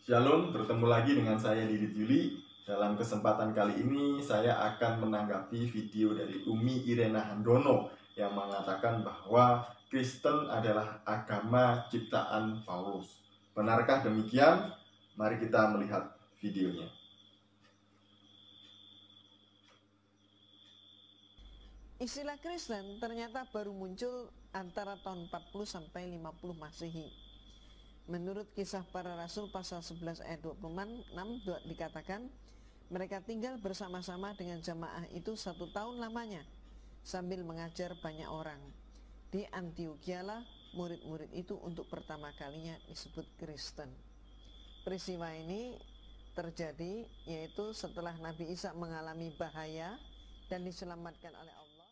Shalom, bertemu lagi dengan saya Didit Yuli. Dalam kesempatan kali ini saya akan menanggapi video dari Umi Irena Handono yang mengatakan bahwa Kristen adalah agama ciptaan Paulus. Benarkah demikian? Mari kita melihat videonya. Istilah Kristen ternyata baru muncul antara tahun 40 sampai 50 Masehi. Menurut Kisah Para Rasul pasal 11 ayat 26 dikatakan, mereka tinggal bersama-sama dengan jamaah itu 1 tahun lamanya sambil mengajar banyak orang. Di Antiokhia lah murid-murid itu untuk pertama kalinya disebut Kristen. Peristiwa ini terjadi yaitu setelah Nabi Isa mengalami bahaya dan diselamatkan oleh Allah.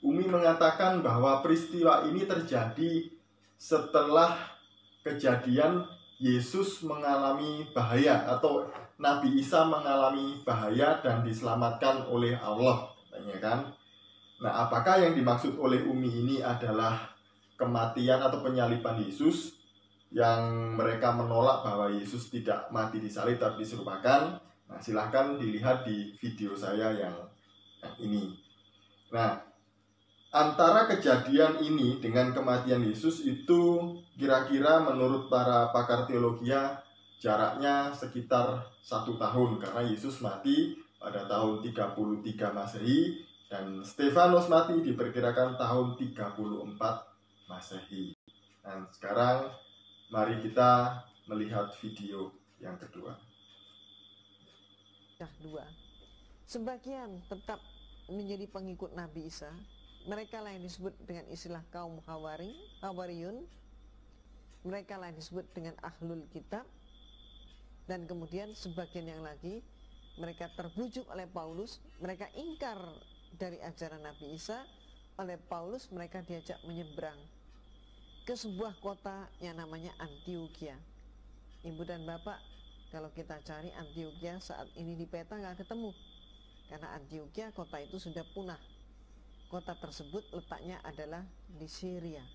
Umi mengatakan bahwa peristiwa ini terjadi setelah kejadian Yesus mengalami bahaya atau Nabi Isa mengalami bahaya dan diselamatkan oleh Allah, katanya kan. Nah, apakah yang dimaksud oleh Umi ini adalah kematian atau penyaliban Yesus yang mereka menolak bahwa Yesus tidak mati di salib tapi diserupakan? Nah, silahkan dilihat di video saya yang ini. Nah, antara kejadian ini dengan kematian Yesus itu kira-kira menurut para pakar teologi jaraknya sekitar 1 tahun, karena Yesus mati pada tahun 33 Masehi dan Stefanus mati diperkirakan tahun 34 Masehi. Dan sekarang mari kita melihat video yang kedua. Sebagian tetap menjadi pengikut Nabi Isa. Mereka lah yang disebut dengan istilah kaum Hawariyun. Mereka lah yang disebut dengan Ahlul Kitab. Dan kemudian sebagian yang lagi, mereka terbujuk oleh Paulus. Mereka ingkar dari ajaran Nabi Isa. Oleh Paulus mereka diajak menyeberang ke sebuah kota yang namanya Antiokhia. Ibu dan Bapak, kalau kita cari Antiokhia saat ini di peta nggak ketemu. Karena Antiokhia kota itu sudah punah. Kota tersebut letaknya adalah di Syria.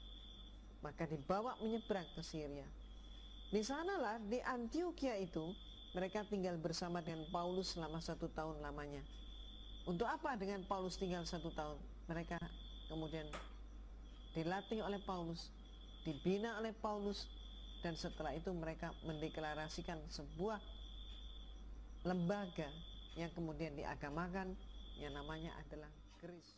Maka dibawa menyeberang ke Syria. Di sanalah di Antiokhia itu mereka tinggal bersama dengan Paulus selama 1 tahun lamanya. Untuk apa dengan Paulus tinggal 1 tahun? Mereka kemudian dilatih oleh Paulus, dibina oleh Paulus, dan setelah itu mereka mendeklarasikan sebuah lembaga yang kemudian diagamakan yang namanya adalah Kristus.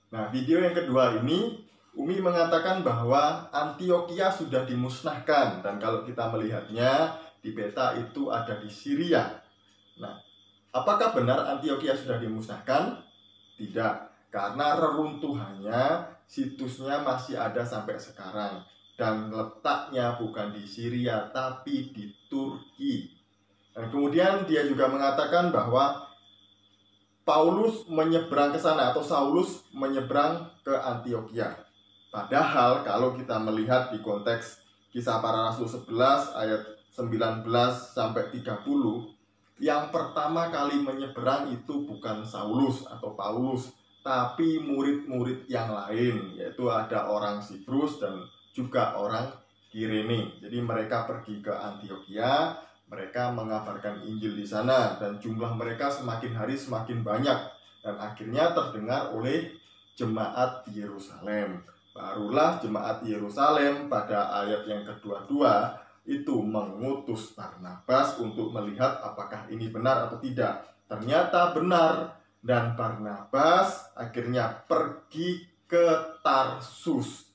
Nah, video yang kedua ini Umi mengatakan bahwa Antiokhia sudah dimusnahkan, dan kalau kita melihatnya di peta itu ada di Syria. Nah, apakah benar Antiokhia sudah dimusnahkan? Tidak, karena reruntuhannya situsnya masih ada sampai sekarang dan letaknya bukan di Syria tapi di Turki. Dan kemudian dia juga mengatakan bahwa Paulus menyeberang ke sana atau Saulus menyeberang ke Antiokhia. Padahal kalau kita melihat di konteks Kisah Para Rasul 11 ayat 19 sampai 30, yang pertama kali menyeberang itu bukan Saulus atau Paulus, tapi murid-murid yang lain, yaitu ada orang Siprus dan juga orang Kirene. Jadi mereka pergi ke Antiokhia, mereka mengabarkan Injil di sana, dan jumlah mereka semakin hari semakin banyak, dan akhirnya terdengar oleh jemaat Yerusalem. Barulah jemaat Yerusalem pada ayat yang kedua itu mengutus Barnabas untuk melihat apakah ini benar atau tidak. Ternyata benar, dan Barnabas akhirnya pergi ke Tarsus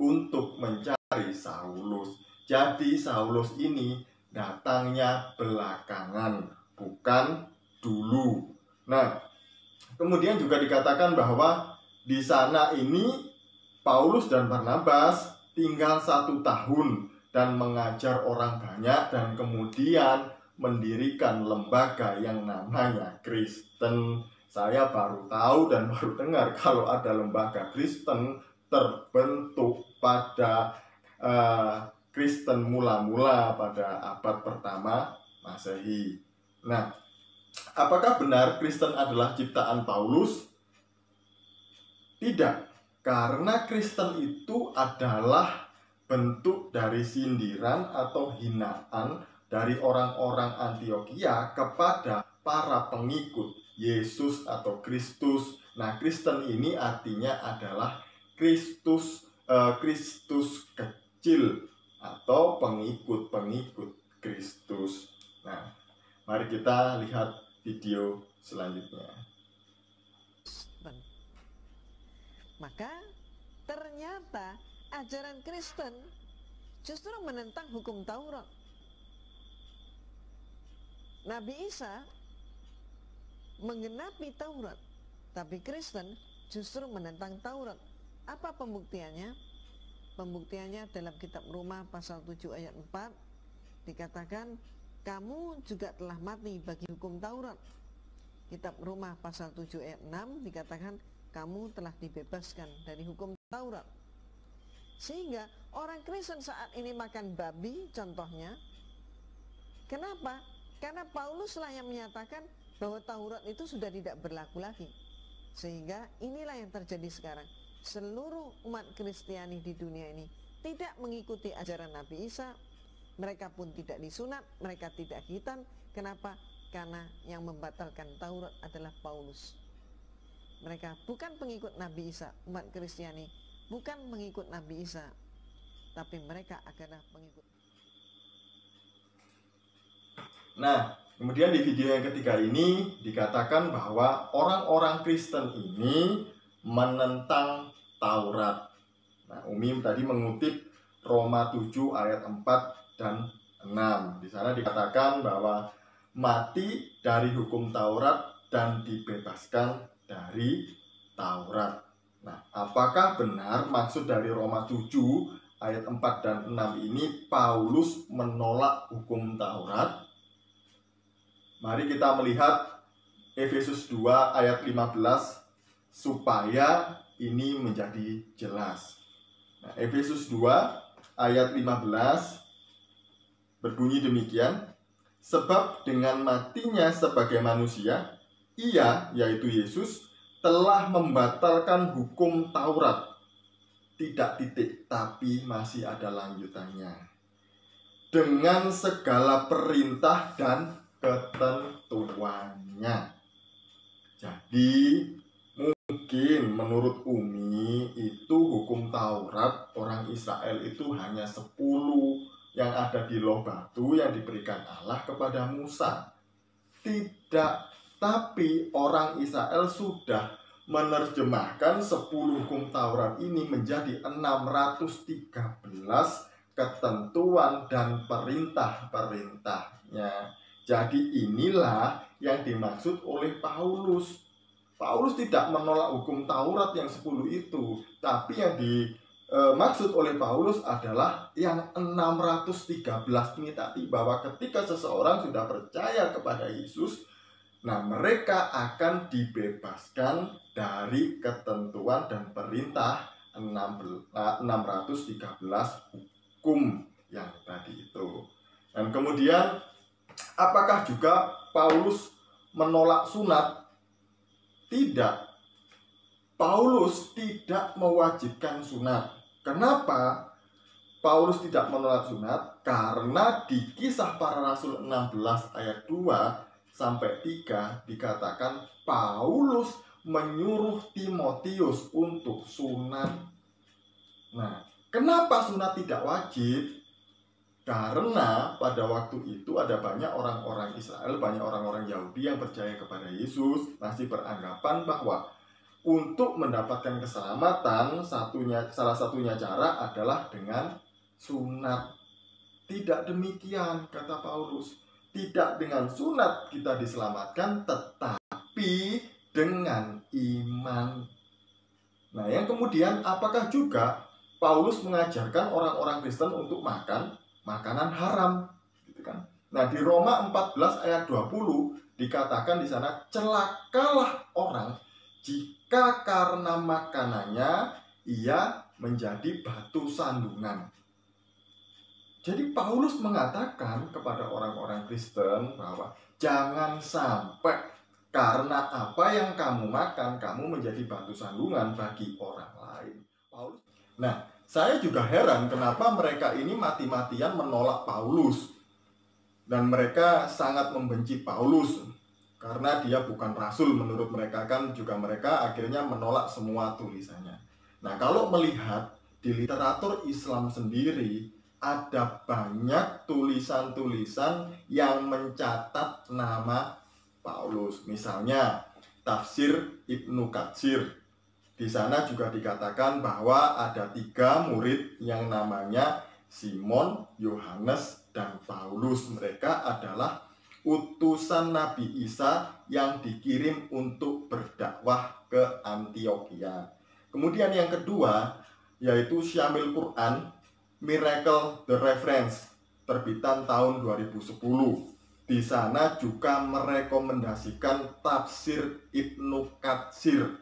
untuk mencari Saulus. Jadi Saulus ini datangnya belakangan, bukan dulu. Nah, kemudian juga dikatakan bahwa di sana ini Paulus dan Barnabas tinggal 1 tahun dan mengajar orang banyak, dan kemudian mendirikan lembaga yang namanya Kristen. Saya baru tahu dan baru dengar kalau ada lembaga Kristen terbentuk pada Kristen mula-mula pada abad pertama Masehi. Nah, apakah benar Kristen adalah ciptaan Paulus? Tidak, karena Kristen itu adalah bentuk dari sindiran atau hinaan dari orang-orang Antiokhia kepada para pengikut Yesus atau Kristus. Nah, Kristen ini artinya adalah Kristus kecil atau pengikut-pengikut Kristus. Nah, mari kita lihat video selanjutnya. Maka ternyata ajaran Kristen justru menentang hukum Taurat. Nabi Isa menggenapi Taurat, tapi Kristen justru menentang Taurat. Apa pembuktiannya? Pembuktiannya dalam kitab Roma pasal 7 ayat 4 dikatakan, kamu juga telah mati bagi hukum Taurat. Kitab Roma pasal 7 ayat 6 dikatakan, kamu telah dibebaskan dari hukum Taurat. Sehingga orang Kristen saat ini makan babi contohnya. Kenapa? Karena Paulus lah yang menyatakan bahwa Taurat itu sudah tidak berlaku lagi. Sehingga inilah yang terjadi sekarang. Seluruh umat Kristiani di dunia ini tidak mengikuti ajaran Nabi Isa. Mereka pun tidak disunat, mereka tidak khitan. Kenapa? Karena yang membatalkan Taurat adalah Paulus. Mereka bukan pengikut Nabi Isa, umat Kristiani bukan mengikut Nabi Isa, tapi mereka adalah pengikut. Nah, kemudian di video yang ketiga ini dikatakan bahwa orang-orang Kristen ini menentang Taurat. Nah, Umi tadi mengutip Roma 7 ayat 4 dan 6. Di sana dikatakan bahwa mati dari hukum Taurat dan dibebaskan dari Taurat. Nah, apakah benar maksud dari Roma 7 ayat 4 dan 6 ini Paulus menolak hukum Taurat? Mari kita melihat Efesus 2 ayat 15 supaya ini menjadi jelas. Nah, Efesus 2 ayat 15 berbunyi demikian, sebab dengan matinya sebagai manusia, ia, yaitu Yesus, telah membatalkan hukum Taurat. Tidak titik, tapi masih ada lanjutannya. Dengan segala perintah dan ketentuannya. Jadi mungkin menurut Umi itu hukum Taurat orang Israel itu hanya 10 yang ada di loh batu yang diberikan Allah kepada Musa. Tidak, tapi orang Israel sudah menerjemahkan 10 hukum Taurat ini menjadi 613 ketentuan dan perintah-perintahnya. Jadi inilah yang dimaksud oleh Paulus. Paulus tidak menolak hukum Taurat yang 10 itu, tapi yang dimaksud oleh Paulus adalah yang 613 ini tadi, bahwa ketika seseorang sudah percaya kepada Yesus, nah mereka akan dibebaskan dari ketentuan dan perintah 613 hukum yang tadi itu. Dan kemudian apakah juga Paulus menolak sunat? Tidak. Paulus tidak mewajibkan sunat. Kenapa Paulus tidak menolak sunat? Karena di Kisah Para Rasul 16 ayat 2 sampai 3 dikatakan Paulus menyuruh Timotius untuk sunat. Nah, kenapa sunat tidak wajib? Karena pada waktu itu ada banyak orang-orang Israel, banyak orang-orang Yahudi yang percaya kepada Yesus, masih beranggapan bahwa untuk mendapatkan keselamatan salah satunya cara adalah dengan sunat. Tidak demikian kata Paulus. Tidak dengan sunat kita diselamatkan, tetapi dengan iman. Nah, yang kemudian apakah juga Paulus mengajarkan orang-orang Kristen untuk makan makanan haram, gitu kan? Nah, di Roma 14 ayat 20 dikatakan di sana, celakalah orang jika karena makanannya ia menjadi batu sandungan. Jadi Paulus mengatakan kepada orang-orang Kristen bahwa jangan sampai karena apa yang kamu makan kamu menjadi batu sandungan bagi orang lain. Paulus. Nah, Saya juga heran kenapa mereka ini mati-matian menolak Paulus. Dan mereka sangat membenci Paulus. Karena dia bukan rasul menurut mereka, kan juga mereka akhirnya menolak semua tulisannya. Nah, kalau melihat di literatur Islam sendiri, ada banyak tulisan-tulisan yang mencatat nama Paulus. Misalnya, tafsir Ibnu Katsir. Di sana juga dikatakan bahwa ada 3 murid yang namanya Simon, Yohanes, dan Paulus. Mereka adalah utusan Nabi Isa yang dikirim untuk berdakwah ke Antioquia. Kemudian yang kedua, yaitu Syamil Quran, Miracle the Reference, terbitan tahun 2010. Di sana juga merekomendasikan tafsir Ibnu Katsir,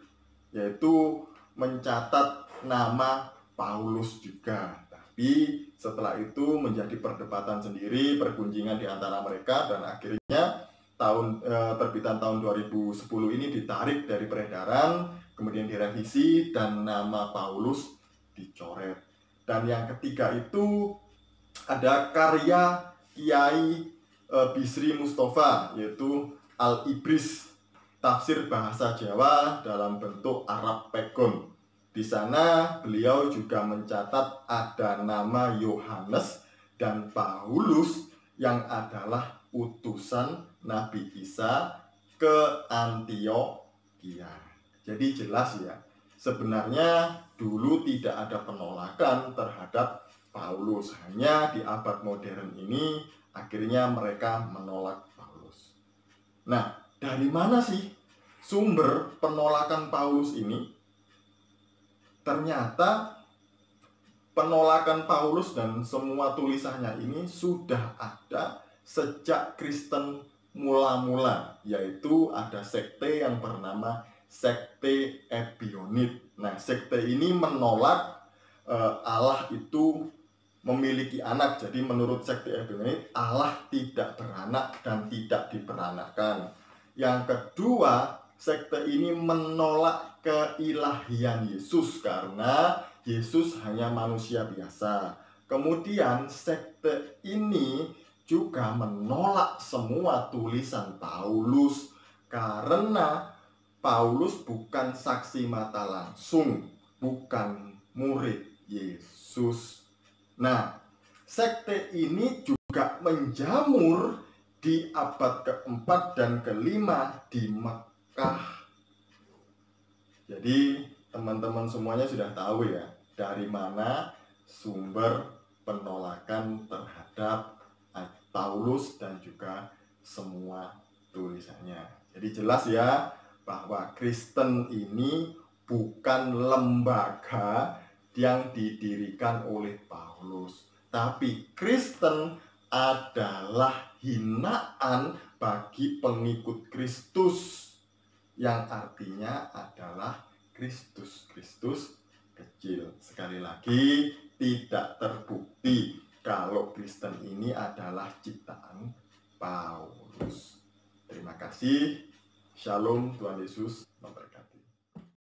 yaitu mencatat nama Paulus juga. Tapi setelah itu menjadi perdebatan sendiri, pergunjingan di antara mereka, dan akhirnya terbitan tahun 2010 ini ditarik dari peredaran, kemudian direvisi dan nama Paulus dicoret. Dan yang ketiga itu ada karya Kiai Bisri Mustafa, yaitu Al-Ibris, tafsir bahasa Jawa dalam bentuk Arab Pegon. Di sana beliau juga mencatat ada nama Yohanes dan Paulus yang adalah utusan Nabi Isa ke Antioquia. Jadi jelas ya, sebenarnya dulu tidak ada penolakan terhadap Paulus. Hanya di abad modern ini akhirnya mereka menolak Paulus. Nah, dari mana sih sumber penolakan Paulus ini? Ternyata penolakan Paulus dan semua tulisannya ini sudah ada sejak Kristen mula-mula, yaitu ada sekte yang bernama sekte Ebionit. Nah, sekte ini menolak Allah itu memiliki anak. Jadi menurut sekte Ebionit, Allah tidak beranak dan tidak diperanakkan. Yang kedua, sekte ini menolak keilahian Yesus karena Yesus hanya manusia biasa. Kemudian sekte ini juga menolak semua tulisan Paulus karena Paulus bukan saksi mata langsung, bukan murid Yesus. Nah, sekte ini juga menjamur di abad keempat dan kelima di Mekah. Jadi teman-teman semuanya sudah tahu ya, dari mana sumber penolakan terhadap Paulus dan juga semua tulisannya. Jadi jelas ya, bahwa Kristen ini bukan lembaga yang didirikan oleh Paulus, tapi Kristen adalah hinaan bagi pengikut Kristus, yang artinya adalah Kristus kecil. Sekali lagi, tidak terbukti kalau Kristen ini adalah ciptaan Paulus. Terima kasih. Shalom, Tuhan Yesus memberkati.